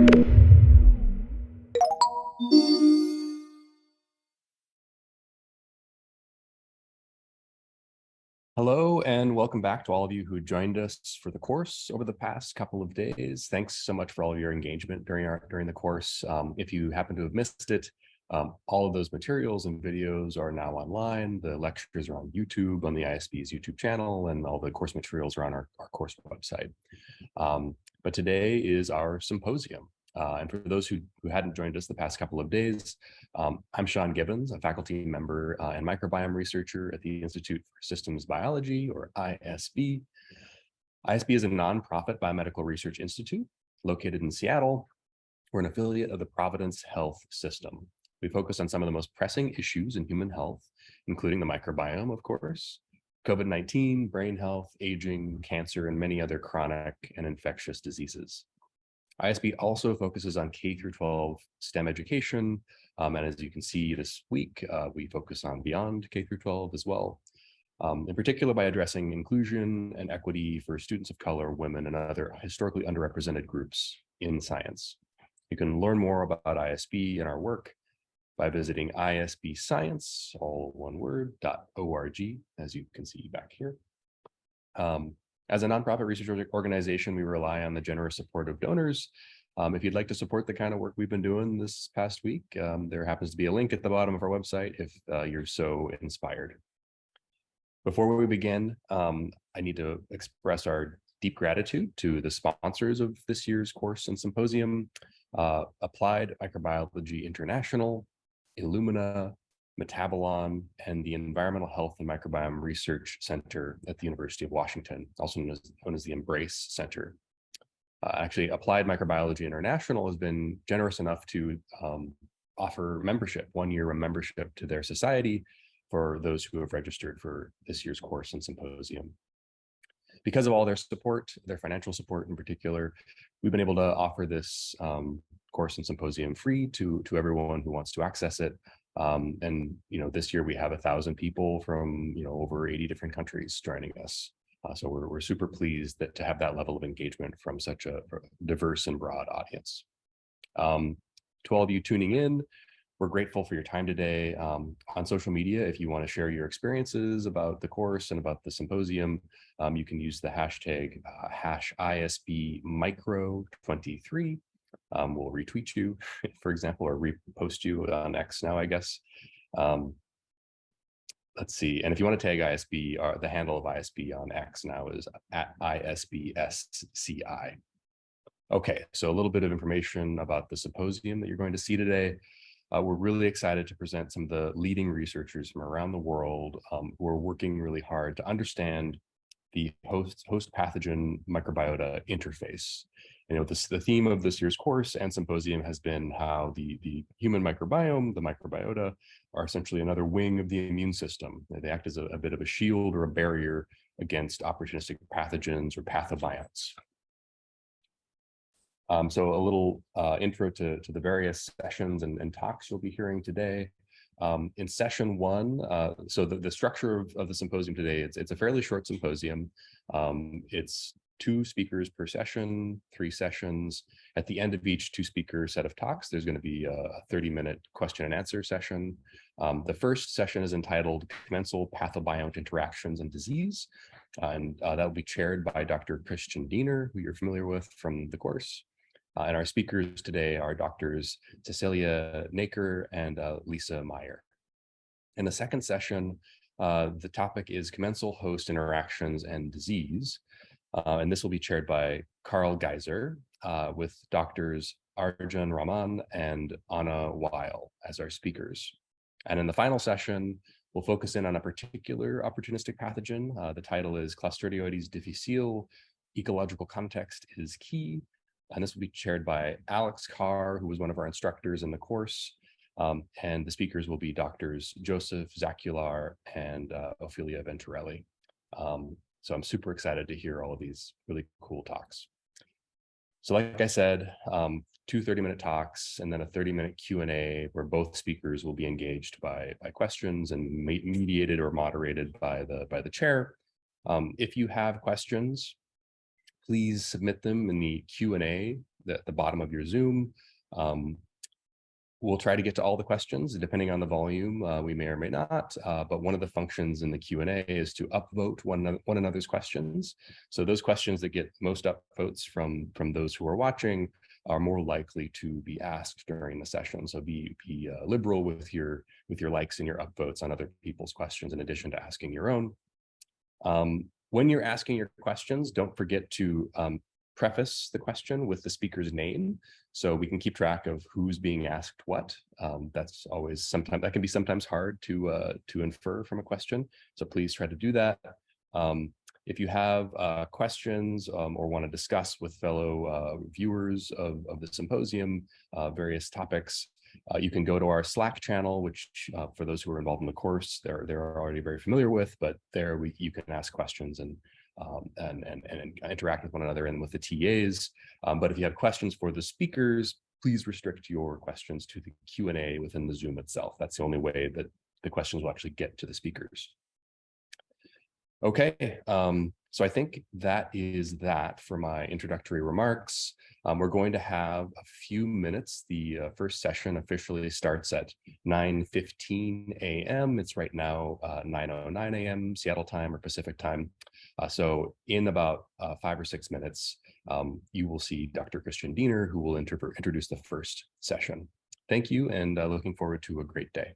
Hello and welcome back to all of you who joined us for the course over the past couple of days. Thanks so much for all of your engagement during the course. If you happen to have missed it, all of those materials and videos are now online. The lectures are on YouTube, on the ISB's YouTube channel, and all the course materials are on our course website. But today is our symposium. And for those who hadn't joined us the past couple of days, I'm Sean Gibbons, a faculty member and microbiome researcher at the Institute for Systems Biology, or ISB. ISB is a nonprofit biomedical research institute located in Seattle. We're an affiliate of the Providence Health System. We focus on some of the most pressing issues in human health, including the microbiome, of course, COVID-19, brain health, aging, cancer, and many other chronic and infectious diseases. ISB also focuses on K-12 STEM education, and as you can see this week, we focus on beyond K-12 as well, in particular by addressing inclusion and equity for students of color, women, and other historically underrepresented groups in science. You can learn more about ISB and our work by visiting isbscience, all one word, .org, as you can see back here. As a nonprofit research organization, we rely on the generous support of donors. If you'd like to support the kind of work we've been doing this past week, there happens to be a link at the bottom of our website if you're so inspired. Before we begin, I need to express our deep gratitude to the sponsors of this year's course and symposium, Applied Microbiology International, Illumina, Metabolon, and the Environmental Health and Microbiome Research Center at the University of Washington, also known as the Embrace Center. Actually, Applied Microbiology International has been generous enough to offer membership, one-year membership to their society for those who have registered for this year's course and symposium. Because of all their support, their financial support in particular, we've been able to offer this course and symposium free to everyone who wants to access it. And this year we have 1,000 people from over 80 different countries joining us. So we're super pleased to have that level of engagement from such a diverse and broad audience. To all of you tuning in, we're grateful for your time today. On social media, if you want to share your experiences about the course and about the symposium, you can use the hashtag #ISBmicro23. We'll retweet you, for example, or repost you on X now, I guess. Let's see. And if you want to tag ISB, the handle of ISB on X now is @ISBSCI. Okay, so a little bit of information about the symposium that you're going to see today. We're really excited to present some of the leading researchers from around the world who are working really hard to understand the host pathogen microbiota interface. The theme of this year's course and symposium has been how the human microbiome, the microbiota, are essentially another wing of the immune system. They act as a bit of a shield or a barrier against opportunistic pathogens or pathobionts. So a little intro to the various sessions and talks you'll be hearing today. In session one, so the structure of the symposium today, it's a fairly short symposium. It's 2 speakers per session, 3 sessions. At the end of each 2-speaker set of talks, there's going to be a 30-minute question and answer session. The first session is entitled Commensal Pathobiont Interactions and Disease, and that will be chaired by Dr. Christian Diener, who you're familiar with from the course. And our speakers today are Doctors Cecilia Naker and Lisa Meyer. In the second session, the topic is Commensal Host Interactions and Disease. And this will be chaired by Carl Geiser with Doctors Arjun Raman and Anna Weil as our speakers. And in the final session, we'll focus in on a particular opportunistic pathogen. The title is Clostridioides difficile, Ecological Context is Key. And this will be chaired by Alex Carr, who was one of our instructors in the course. And the speakers will be Doctors Joseph Zacular and Ophelia Venturelli. So I'm super excited to hear all of these really cool talks. So like I said, 2 30-minute talks and then a 30-minute Q&A where both speakers will be engaged by questions and mediated or moderated by the chair. If you have questions, please submit them in the Q&A the bottom of your Zoom. We'll try to get to all the questions, depending on the volume. We may or may not, but one of the functions in the Q&A is to upvote one another's questions. So those questions that get most upvotes from those who are watching are more likely to be asked during the session. So be liberal with your likes and your upvotes on other people's questions, in addition to asking your own. When you're asking your questions, don't forget to preface the question with the speaker's name, so we can keep track of who's being asked what. That's always that can be sometimes hard to infer from a question. So please try to do that. If you have questions or want to discuss with fellow viewers of the symposium various topics, you can go to our Slack channel, which for those who are involved in the course, they're already very familiar with, but there you can ask questions and interact with one another and with the TAs. But if you have questions for the speakers, please restrict your questions to the Q&A within the Zoom itself. That's the only way that the questions will actually get to the speakers. Okay, so I think that is that for my introductory remarks. We're going to have a few minutes. The first session officially starts at 9:15 a.m. It's right now 9:09 a.m. Seattle time or Pacific time. So in about 5 or 6 minutes, you will see Dr. Christian Diener, who will introduce the first session. Thank you, and looking forward to a great day.